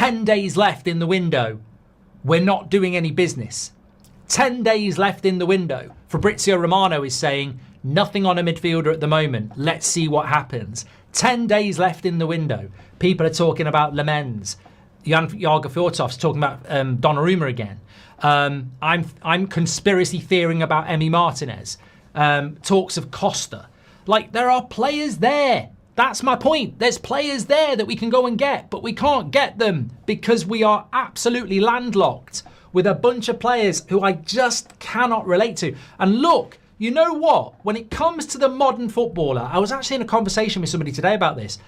10 days left in the window. We're not doing any business. 10 days left in the window. Fabrizio Romano is saying, nothing on a midfielder at the moment. Let's see what happens. 10 days left in the window. People are talking about Lemens. Jan Jager Fjortov's talking about Donnarumma again. I'm conspiracy theoring about Emi Martinez. Talks of Costa. Like, there are players there. That's my point. There's players there that we can go and get, but we can't get them because we are absolutely landlocked with a bunch of players who I just cannot relate to. And look, you know what? When it comes to the modern footballer, I was actually in a conversation with somebody today about this.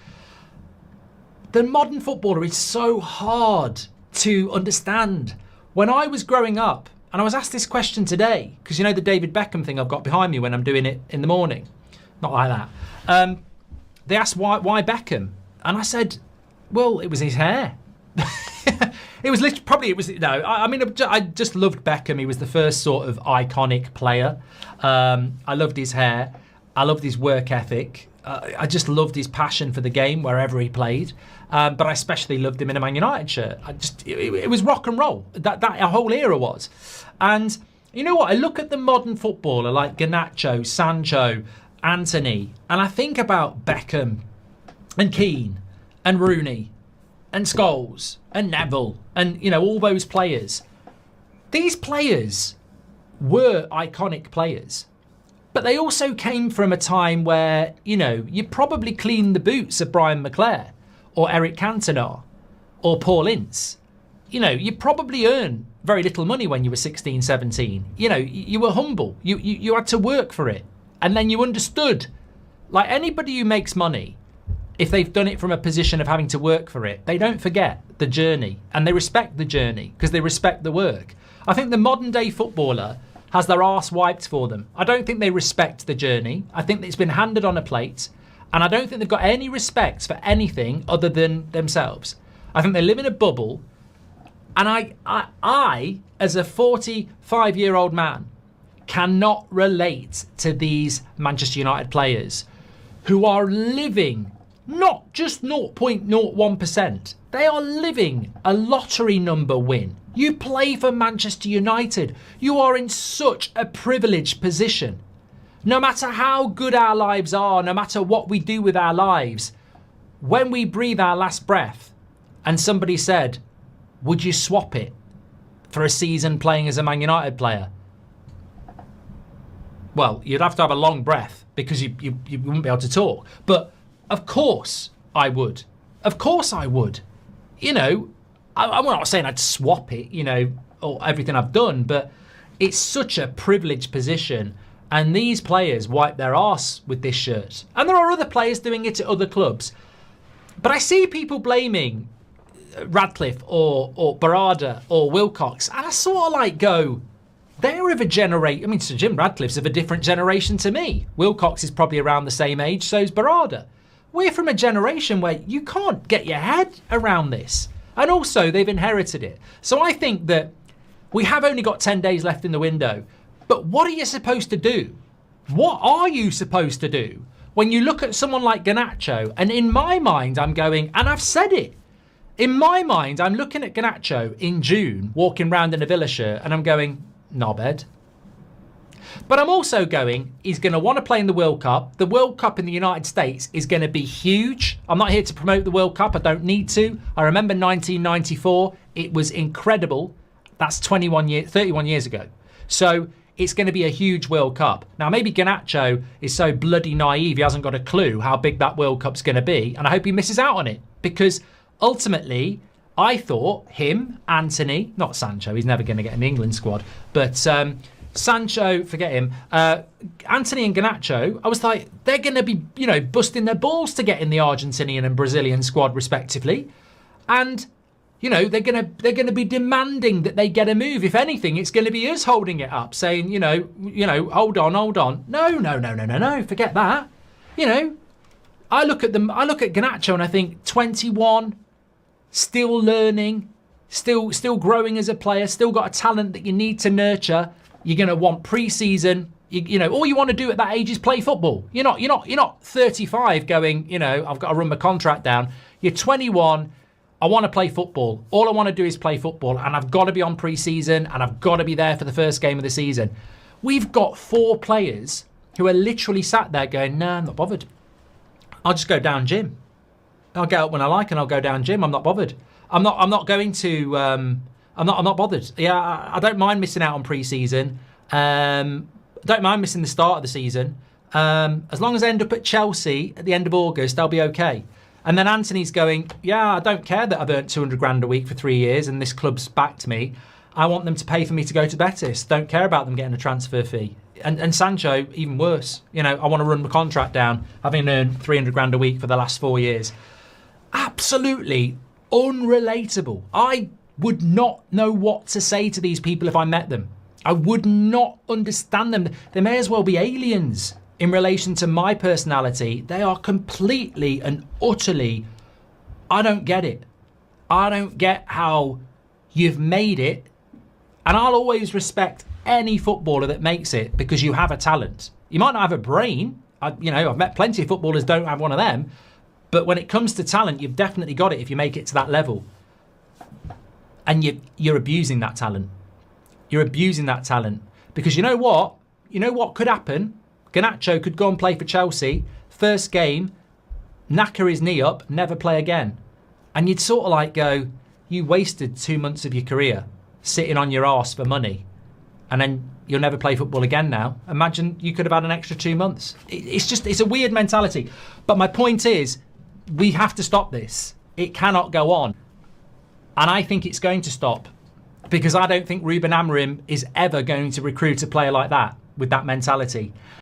The modern footballer is so hard to understand. When I was growing up, and I was asked this question today, because you know the David Beckham thing I've got behind me when I'm doing it in the morning? Not like that. They asked why Beckham? And I said, well, it was his hair. It was literally, I just loved Beckham. He was the first sort of iconic player. I loved his hair. I loved his work ethic. I just loved his passion for the game wherever he played. But I especially loved him in a Man United shirt. It was rock and roll. That whole era was. And you know what? I look at the modern footballer like Garnacho, Sancho, Anthony, and I think about Beckham and Keane and Rooney and Scholes and Neville and, you know, all those players. These players were iconic players. But they also came from a time where, you know, you probably cleaned the boots of Brian McClare or Eric Cantona or Paul Ince. You know, you probably earned very little money when you were 16, 17. You know, you were humble. You had to work for it. And then you understood. Like anybody who makes money, if they've done it from a position of having to work for it, they don't forget the journey. And they respect the journey because they respect the work. I think the modern day footballer has their arse wiped for them. I don't think they respect the journey. I think it's been handed on a plate. And I don't think they've got any respect for anything other than themselves. I think they live in a bubble. And I as a 45-year-old man, cannot relate to these Manchester United players who are living not just 0.01%. They are living a lottery number win. You play for Manchester United. You are in such a privileged position. No matter how good our lives are, no matter what we do with our lives, when we breathe our last breath and somebody said, would you swap it for a season playing as a Man United player? Well, you'd have to have a long breath because you wouldn't be able to talk. But of course I would. Of course I would. You know, I'm not saying I'd swap it, you know, or everything I've done, but it's such a privileged position. And these players wipe their arse with this shirt. And there are other players doing it at other clubs. But I see people blaming Radcliffe or Barada or Wilcox. And I sort of like go, they're of a generation. I mean, Sir Jim Radcliffe's of a different generation to me. Wilcox is probably around the same age, so's Barada. We're from a generation where you can't get your head around this. And also, they've inherited it. So I think that we have only got 10 days left in the window. But what are you supposed to do? What are you supposed to do when you look at someone like Garnacho? And in my mind, I'm going, and I've said it. In my mind, I'm looking at Garnacho in June, walking around in a Villa shirt, and I'm going, knobhead. But I'm also going, he's going to want to play in the World Cup. The World Cup in the United States is going to be huge. I'm not here to promote the World Cup. I don't need to. I remember 1994. It was incredible. That's 31 years ago. So it's going to be a huge World Cup. Now, maybe Garnacho is so bloody naive, he hasn't got a clue how big that World Cup's going to be. And I hope he misses out on it. Because ultimately, I thought him, Anthony, not Sancho, he's never going to get in the England squad, but Sancho, forget him, Anthony and Garnacho, I was like, they're going to be, you know, busting their balls to get in the Argentinian and Brazilian squad respectively. And, you know, they're going to be demanding that they get a move. If anything, it's going to be us holding it up, saying, you know, hold on. No, forget that. You know, I look at Garnacho and I think 21, still learning, still growing as a player, still got a talent that you need to nurture. You're going to want pre-season. You know, all you want to do at that age is play football. You're not 35 going, you know, I've got to run my contract down. You're 21 I want to play football. All I want to do is play football, and I've got to be on pre-season, and I've got to be there for the first game of the season. We've got 4 players who are literally sat there going, nah, I'm not bothered. I'll just go down gym. I'll get up when I like and I'll go down gym. I'm not bothered. I'm not going to, I'm not bothered. Yeah, I don't mind missing out on pre-season. Don't mind missing the start of the season. As long as I end up at Chelsea at the end of August, I'll be okay. And then Anthony's going, yeah, I don't care that I've earned 200 grand a week for 3 years and this club's backed me. I want them to pay for me to go to Betis. Don't care about them getting a transfer fee. And Sancho, even worse. You know, I want to run my contract down, having earned 300 grand a week for the last 4 years. Absolutely unrelatable. I would not know what to say to these people if I met them. I would not understand them. They may as well be aliens in relation to my personality. They are completely and utterly, I don't get it. I don't get how you've made it. And I'll always respect any footballer that makes it because you have a talent. You might not have a brain. I've met plenty of footballers don't have one of them. But when it comes to talent, you've definitely got it if you make it to that level. And you're abusing that talent. You're abusing that talent. Because you know what? You know what could happen? Garnacho could go and play for Chelsea. First game, knacker his knee up, never play again. And you'd sort of like go, you wasted 2 months of your career sitting on your arse for money. And then you'll never play football again now. Imagine you could have had an extra 2 months. It's a weird mentality. But my point is, we have to stop this. It cannot go on. And I think it's going to stop because I don't think Ruben Amorim is ever going to recruit a player like that with that mentality.